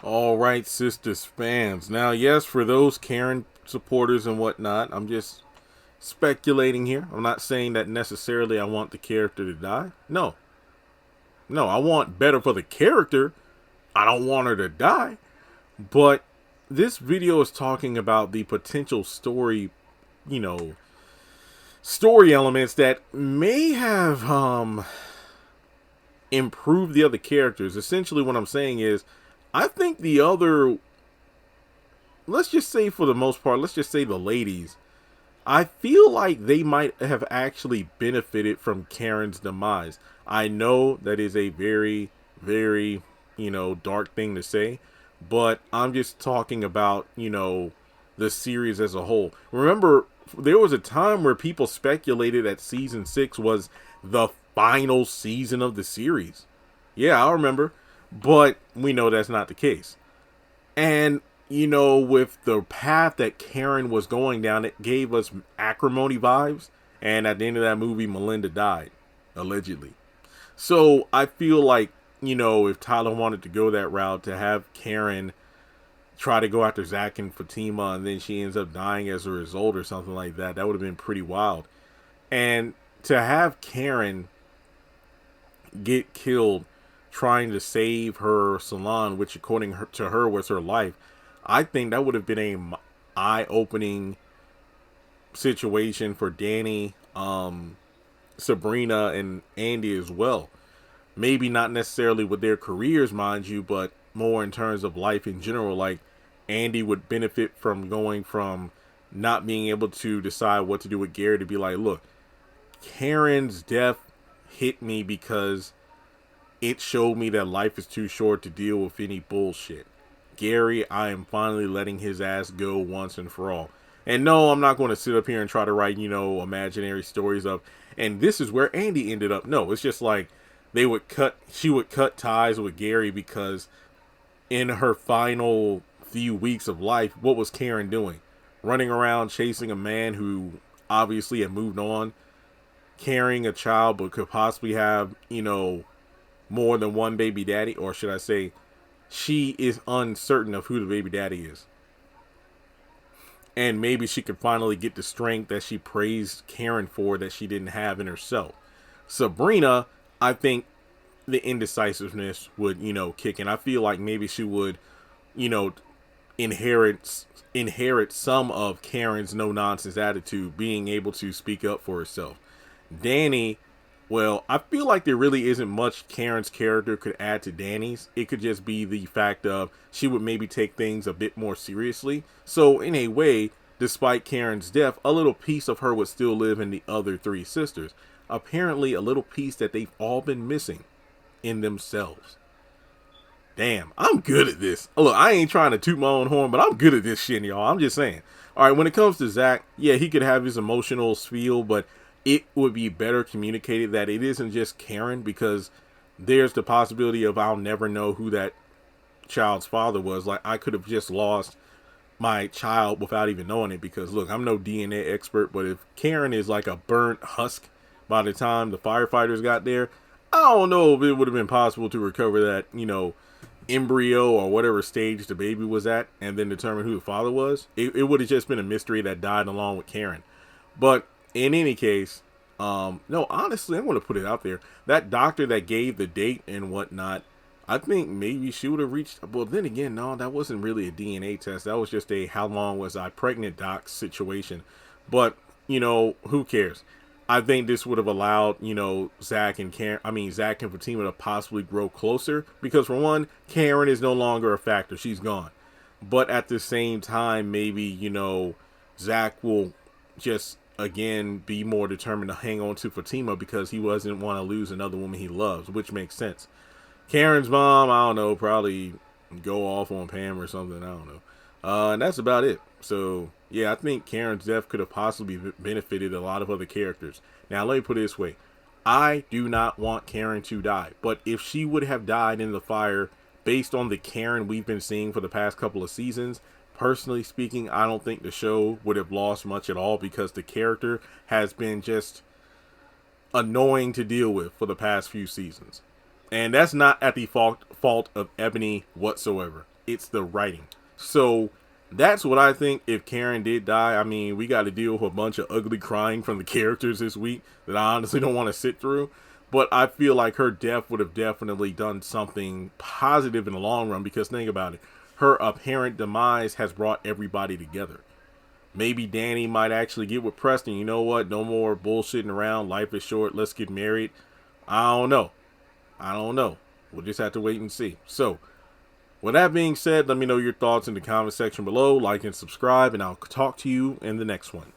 All right, Sistas fans. Now, yes, for those Karen supporters and whatnot, I'm just speculating here. I'm not saying that necessarily I want the character to die. No, no, I want better for the character. I don't want her to die. But this video is talking about the potential story, you know, story elements that may have improved the other characters. Essentially, what I'm saying is, I think the other, let's just say for the most part, let's just say the ladies, I feel like they might have actually benefited from Karen's demise. I know that is a very, very, dark thing to say, but I'm just talking about, the series as a whole. Remember, there was a time where people speculated that season 6 was the final season of the series. Yeah, I remember. But we know that's not the case. And with the path that Karen was going down, it gave us acrimony vibes. And at the end of that movie, Melinda died, allegedly. So I feel like, if Tyler wanted to go that route, to have Karen try to go after Zach and Fatima, and then she ends up dying as a result or something like that, that would have been pretty wild. And to have Karen get killed trying to save her salon, which according to her was her life, I think that would have been a eye-opening situation for Danny, Sabrina, and Andy as well. Maybe not necessarily with their careers, mind you, but more in terms of life in general. Like, Andy would benefit from going from not being able to decide what to do with Gary to be like, look, Karen's death hit me because it showed me that life is too short to deal with any bullshit. Gary, I am finally letting his ass go once and for all. And no, I'm not going to sit up here and try to write, imaginary stories of, and this is where Andy ended up. No, it's just like she would cut ties with Gary because in her final few weeks of life, what was Karen doing? Running around chasing a man who obviously had moved on, carrying a child but could possibly have, more than one baby daddy, or should I say, she is uncertain of who the baby daddy is. And maybe she could finally get the strength that she praised Karen for that she didn't have in herself. Sabrina, I think the indecisiveness would, kick in. I feel like maybe she would, you know, inherit some of Karen's no nonsense attitude, being able to speak up for herself. Danny, well, I feel like there really isn't much Karen's character could add to Danny's. It could just be the fact of she would maybe take things a bit more seriously. So in a way, despite Karen's death, a little piece of her would still live in the other three sisters. Apparently a little piece that they've all been missing in themselves. Damn, I'm good at this. Look, I ain't trying to toot my own horn, but I'm good at this shit, y'all. I'm just saying. All right, when it comes to Zach, yeah, he could have his emotional spiel, but it would be better communicated that it isn't just Karen, because there's the possibility of I'll never know who that child's father was. Like, I could have just lost my child without even knowing it, because look, I'm no DNA expert, but if Karen is like a burnt husk by the time the firefighters got there, I don't know if it would have been possible to recover that, embryo or whatever stage the baby was at and then determine who the father was. It would have just been a mystery that died along with Karen. But in any case, no, honestly, I'm going to put it out there. That doctor that gave the date and whatnot, I think maybe she would have reached. Well, then again, no, that wasn't really a DNA test. That was just a how long was I pregnant doc situation. But, who cares? I think this would have allowed, Zach and Fatima to possibly grow closer. Because for one, Karen is no longer a factor. She's gone. But at the same time, maybe, Zach will just again be more determined to hang on to Fatima because he doesn't want to lose another woman he loves, which makes sense. Karen's mom, I don't know, probably go off on Pam or something, I don't know. And that's about it. So yeah, I think Karen's death could have possibly benefited a lot of other characters. Now let me put it this way: I do not want Karen to die, but if she would have died in the fire based on the Karen we've been seeing for the past couple of seasons, personally speaking, I don't think the show would have lost much at all, because the character has been just annoying to deal with for the past few seasons. And that's not at the fault of Ebony whatsoever. it's the writing. So that's what I think. If Karen did die, I mean, we got to deal with a bunch of ugly crying from the characters this week that I honestly don't want to sit through. But I feel like her death would have definitely done something positive in the long run, because think about it. Her apparent demise has brought everybody together. Maybe Danny might actually get with Preston. You know what? No more bullshitting around. Life is short. Let's get married. I don't know. We'll just have to wait and see. So, with that being said, let me know your thoughts in the comment section below. Like and subscribe, and I'll talk to you in the next one.